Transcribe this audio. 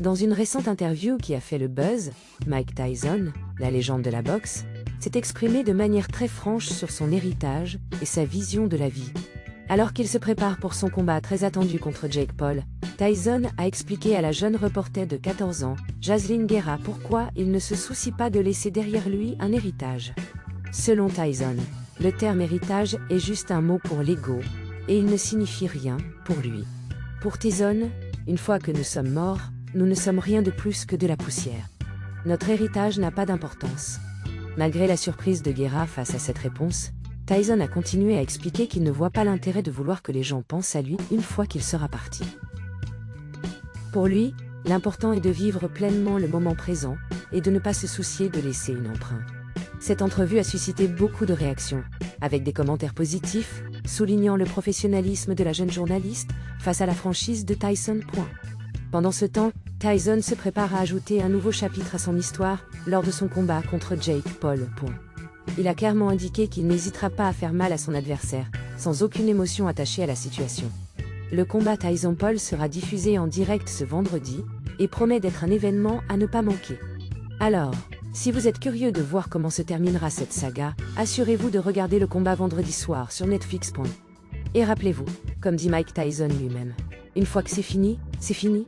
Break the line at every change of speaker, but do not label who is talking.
Dans une récente interview qui a fait le buzz, Mike Tyson, la légende de la boxe, s'est exprimé de manière très franche sur son héritage et sa vision de la vie. Alors qu'il se prépare pour son combat très attendu contre Jake Paul, Tyson a expliqué à la jeune reporter de 14 ans, Jaslyn Guerra, pourquoi il ne se soucie pas de laisser derrière lui un héritage. Selon Tyson, le terme héritage est juste un mot pour l'ego, et il ne signifie rien pour lui. Pour Tyson, une fois que nous sommes morts, nous ne sommes rien de plus que de la poussière. Notre héritage n'a pas d'importance. Malgré la surprise de Guerra face à cette réponse, Tyson a continué à expliquer qu'il ne voit pas l'intérêt de vouloir que les gens pensent à lui une fois qu'il sera parti. Pour lui, l'important est de vivre pleinement le moment présent et de ne pas se soucier de laisser une empreinte. Cette entrevue a suscité beaucoup de réactions, avec des commentaires positifs, soulignant le professionnalisme de la jeune journaliste face à la franchise de Tyson. Pendant ce temps, Tyson se prépare à ajouter un nouveau chapitre à son histoire lors de son combat contre Jake Paul. Il a clairement indiqué qu'il n'hésitera pas à faire mal à son adversaire, sans aucune émotion attachée à la situation. Le combat Tyson-Paul sera diffusé en direct ce vendredi, et promet d'être un événement à ne pas manquer. Alors, si vous êtes curieux de voir comment se terminera cette saga, assurez-vous de regarder le combat vendredi soir sur Netflix. Et rappelez-vous, comme dit Mike Tyson lui-même, une fois que c'est fini, c'est fini.